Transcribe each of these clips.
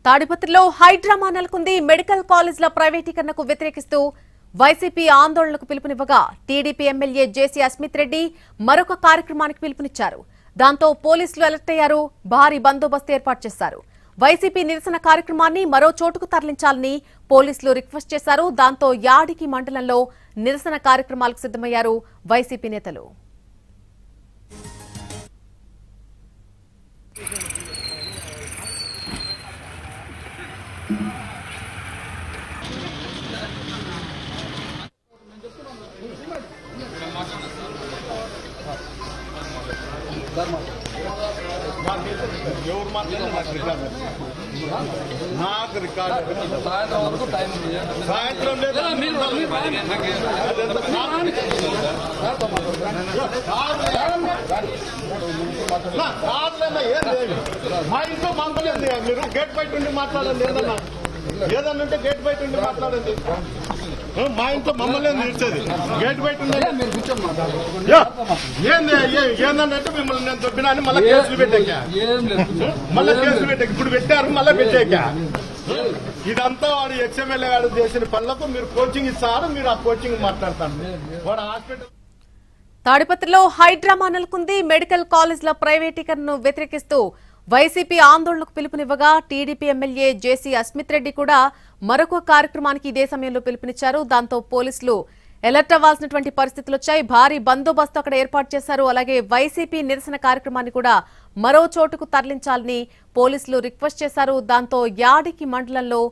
తాడిపత్రిలో హైడ్రామా నెలకొంది. మెడికల్ కాలేజ్ల ప్రైవేటీకరణకు వ్యతిరేకిస్తూ వైసీపీ ఆందోళనకు పిలుపునివ్వగా టీడీపీ ఎమ్మెల్యే జేసీ అస్మిత్ రెడ్డి మరొక కార్యక్రమానికి పిలుపునిచ్చారు. దాంతో పోలీసులు అలర్ట్ అయ్యారు. భారీ బందోబస్తు ఏర్పాటు చేశారు. వైసీపీ నిరసన కార్యక్రమాన్ని మరో చోటుకు తరలించాలని పోలీసులు రిక్వెస్ట్ చేశారు. దాంతో యాడికి మండలంలో నిరసన కార్యక్రమాలకు సిద్ధమయ్యారు వైసీపీ నేతలు. సాయంత్రం మా ఇంట్లో మంగళండి. మీరు గేట్ బయట ఉండి మాట్లాడండి. ఏదన్నా ఉంటే గేట్ బయట ఉండి మాట్లాడండి. మా ఇంట్లో మమ్మల్ని నిలిచేది గేట్ బయట ఏందంటే మిమ్మల్ని నేను దొబ్బినా అని మళ్ళీ కేసులు పెట్టాక ఇప్పుడు పెట్టారు మళ్ళీ పెట్టాక ఇదంతా వాడు ఎక్స్ఎమ్మెల్యే గారు చేసిన పనులకు మీరు కోచింగ్ ఇస్తారు. మీరు ఆ కోచింగ్ మాట్లాడతారు. వాడు హాస్పిటల్ తాడిపత్రిలో హైడ్రామా నెలకొంది. మెడికల్ కాలేజ్ల ప్రైవేటీకరణను వ్యతిరేకిస్తూ వైసీపీ ఆందోళనకు పిలుపునివ్వగా టీడీపీ ఎమ్మెల్యే జేసీ అస్మిత్ రెడ్డి కూడా మరొక కార్యక్రమానికి ఇదే సమయంలో పిలుపునిచ్చారు. దాంతో పోలీసులు అలర్ట్ అవ్వాల్సినటువంటి పరిస్థితులు వచ్చాయి. భారీ బందోబస్తు అక్కడ ఏర్పాటు చేశారు. అలాగే వైసీపీ నిరసన కార్యక్రమాన్ని కూడా మరో చోటుకు తరలించాలని పోలీసులు రిక్వెస్ట్ చేశారు. దాంతో యాడికి మండలంలో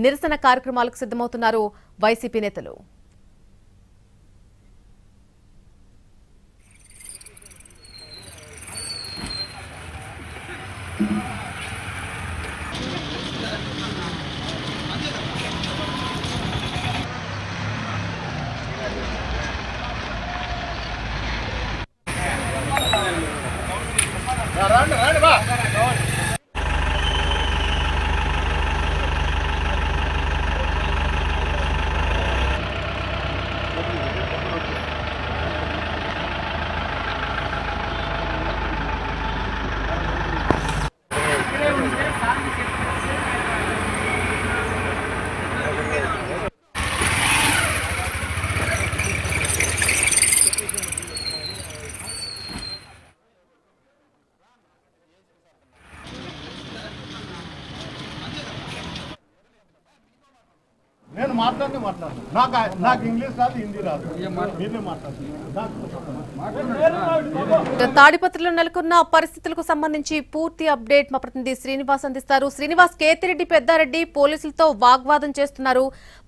నిరసన కార్యక్రమాలకు సిద్ధమవుతున్నారు వైసీపీ నేతలు. నేను మాట్లాడను. నాకు ఇంగ్లీష్ రాదు, హిందీ రాదు. మీరే మాట్లాడుతున్నారు. తాడిపత్రిలో నెలకొన్న పరిస్థితులకు సంబంధించి పూర్తి అప్డేట్ మా ప్రతినిధి శ్రీనివాస్ అందిస్తారు. శ్రీనివాస్, కేతిరెడ్డి పెద్దారెడ్డి పోలీసులతో వాగ్వాదం చేస్తున్నారు.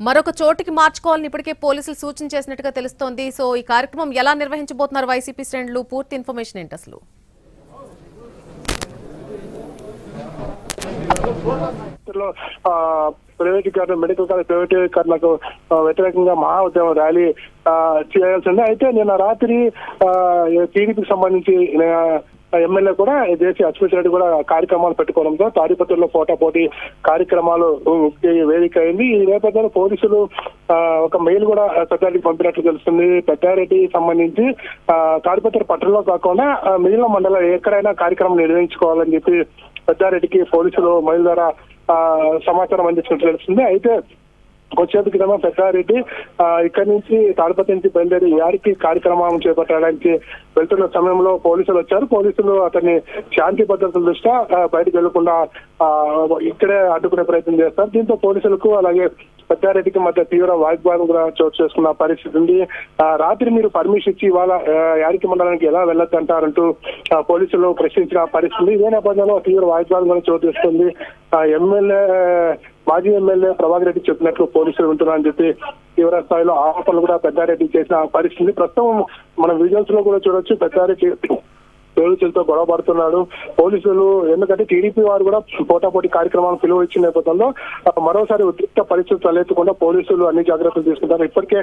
మరొక చోటికి మార్చుకోవాలని ఇప్పటికే పోలీసులు సూచన చేసినట్టుగా తెలుస్తోంది. సో ఈ కార్యక్రమం ఎలా నిర్వహించబోతున్నారు వైసీపీ శ్రేణులు? పూర్తి ఇన్ఫర్మేషన్ ఏంటి అసలు? ప్రైవేటీకరణ మెడికల్ కాలేజ్ ప్రైవేటీకరణకు వ్యతిరేకంగా మహా ఉద్యమం ర్యాలీ చేయాల్సిందే. అయితే నిన్న రాత్రి టీడీపీకి సంబంధించి ఎమ్మెల్యే కూడా జేసీ అస్మిత్ రెడ్డి కూడా కార్యక్రమాలు పెట్టుకోవడంతో తాడిపత్రిలో పోటాపోటీ కార్యక్రమాలు వేదిక అయింది. ఈ నేపథ్యంలో పోలీసులు ఒక మెయిల్ కూడా పెద్దారెడ్డికి పంపినట్లు తెలుస్తుంది. పెద్దారెడ్డి సంబంధించి తాడిపత్రి పట్టణంలో కాకుండా మిగిలిన మండలం ఎక్కడైనా కార్యక్రమం నిర్వహించుకోవాలని చెప్పి పెద్దారెడ్డికి పోలీసులు మెయిల్ ద్వారా సమాచారం అందించినట్లు తెలుస్తుంది. అయితే కొద్దిసేపు క్రితం పెద్దారెడ్డి ఇక్కడి నుంచి తాడిపత్రి నుంచి బయలుదేరి యాడికి కార్యక్రమం చేపట్టడానికి వెళ్తున్న సమయంలో పోలీసులు వచ్చారు. పోలీసులు అతన్ని శాంతి భద్రతల దృష్ట్యా బయటకు వెళ్లకుండా ఇక్కడే అడ్డుకునే ప్రయత్నం చేస్తారు. దీంతో పోలీసులకు అలాగే పెద్దారెడ్డికి మధ్య తీవ్ర వాగ్వాదం కూడా చోటు చేసుకున్న పరిస్థితి ఉంది. రాత్రి మీరు పర్మిషన్ ఇచ్చి ఇవాళ యాడికి మండలానికి ఎలా వెళ్ళొద్దంటారంటూ పోలీసులు ప్రశ్నించిన పరిస్థితి. ఇదే నేపథ్యంలో తీవ్ర వాగ్వాదం కూడా చోటు చేసుకుంది. మాజీ ఎమ్మెల్యే ప్రభాకర్ రెడ్డి చెప్పినట్లు పోలీసులు ఉంటున్నారని చెప్పి తీవ్ర స్థాయిలో ఆరోపణలు కూడా పెద్దారెడ్డి చేసిన పరిస్థితి. ప్రస్తుతం మనం విజువల్స్ లో కూడా చూడొచ్చు. పెద్దారెడ్డి పోలీసులతో గొడవ పడుతున్నాడు. పోలీసులు ఎందుకంటే టీడీపీ వారు కూడా పోటాపోటీ కార్యక్రమాలను పిలువ ఇచ్చిన నేపథ్యంలో మరోసారి ఉద్రిక్త పరిస్థితులు తలెత్తకుండా పోలీసులు అన్ని జాగ్రత్తలు తీసుకుంటారు. ఇప్పటికే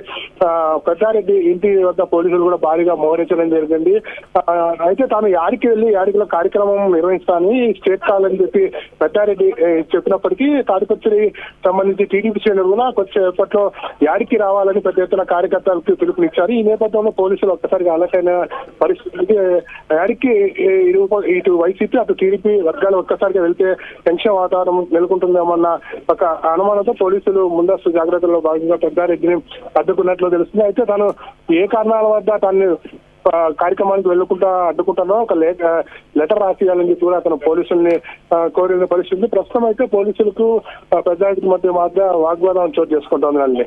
పెద్దారెడ్డి ఇంటి వద్ద పోలీసులు కూడా భారీగా మోహరించడం జరిగింది. అయితే తాను యాడికి వెళ్లి యాడికిలో కార్యక్రమం నిర్వహిస్తానని స్టేట్ కావాలని చెప్పి పెద్దారెడ్డి చెప్పినప్పటికీ తాడిపత్రి సంబంధించి టీడీపీ శ్రేణులు కూడా కొద్దిసేపట్లో యాడికి రావాలని పెద్ద ఎత్తున కార్యకర్తలకు పిలుపునిచ్చారు. ఈ నేపథ్యంలో పోలీసులు ఒక్కసారిగా అలర్ట్ అయిన పరిస్థితి. యాడికి దీనికి ఇటు వైసీపీ అటు టీడీపీ వర్గాలు ఒక్కసారిగా వెళ్తే టెన్షన్ వాతావరణం నెలకొంటుందేమన్న ఒక అనుమానంతో పోలీసులు ముందస్తు జాగ్రత్తల్లో భాగంగా పెద్దారెడ్డిని అడ్డుకున్నట్లు తెలుస్తుంది. అయితే తాను ఏ కారణాల వద్ద తాను కార్యక్రమానికి వెళ్లకుండా అడ్డుకుంటానో ఒక లెటర్ రాసియాలని చెప్పి కూడా అతను పోలీసుల్ని కోరిన పరిస్థితి. ప్రస్తుతం అయితే పోలీసులకు పెద్దారెడ్డి మధ్య వాగ్వాదం చోటు చేసుకుంటోంది.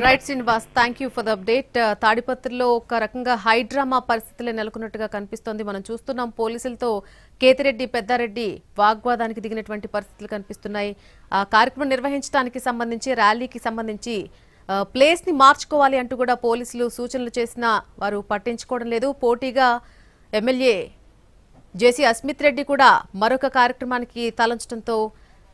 Right Srinivas, thank you for the update. తాడిపత్రిలో ఒక రకంగా హైడ్రామా పరిస్థితులే నెలకొన్నట్టుగా కనిపిస్తోంది. మనం చూస్తున్నాం పోలీసులతో కేతిరెడ్డి పెద్దారెడ్డి వాగ్వాదానికి దిగినటువంటి పరిస్థితులు కనిపిస్తున్నాయి. ఆ కార్యక్రమం నిర్వహించడానికి సంబంధించి ర్యాలీకి సంబంధించి ప్లేస్ ని మార్చుకోవాలి అంటూ కూడా పోలీసులు సూచనలు చేసినా వారు పట్టించుకోవడం లేదు. పోటీగా ఎమ్మెల్యే జేసీ అస్మిత్ రెడ్డి కూడా మరొక కార్యక్రమానికి తలంచడంతో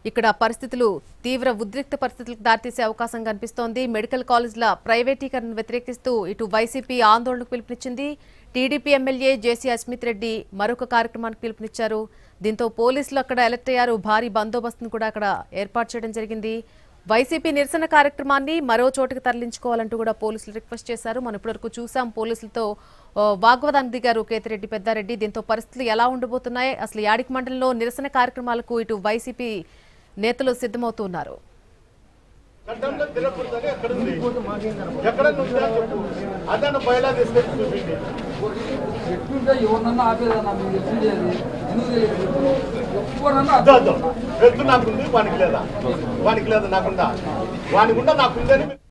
ఇక్కడ పరిస్థితులు తీవ్ర ఉద్రిక్త పరిస్థితులకు దారితీసే అవకాశం కనిపిస్తోంది. మెడికల్ కాలేజీల ప్రైవేటీకరణను వ్యతిరేకిస్తూ ఇటు వైసీపీ ఆందోళనకు పిలుపునిచ్చింది. టీడీపీ ఎమ్మెల్యే జేసీ అస్మిత్ రెడ్డి మరొక కార్యక్రమానికి పిలుపునిచ్చారు. దీంతో పోలీసులు అక్కడ అలర్ట్ అయ్యారు. భారీ బందోబస్తును కూడా అక్కడ ఏర్పాటు చేయడం జరిగింది. వైసీపీ నిరసన కార్యక్రమాన్ని మరో చోటుకు తరలించుకోవాలంటూ కూడా పోలీసులు రిక్వెస్ట్ చేశారు. మనం ఇప్పటివరకు చూసాం పోలీసులతో వాగ్వాదానికి దిగారు కేతిరెడ్డి పెద్దారెడ్డి. దీంతో పరిస్థితులు ఎలా ఉండబోతున్నాయి, అసలు యాడికి మండలంలో నిరసన కార్యక్రమాలకు ఇటు వైసీపీ నేతలు సిద్ధమవుతున్నారు. నాకుంది వానికి లేదా నాకుందా వానికి ఉందా నాకుందని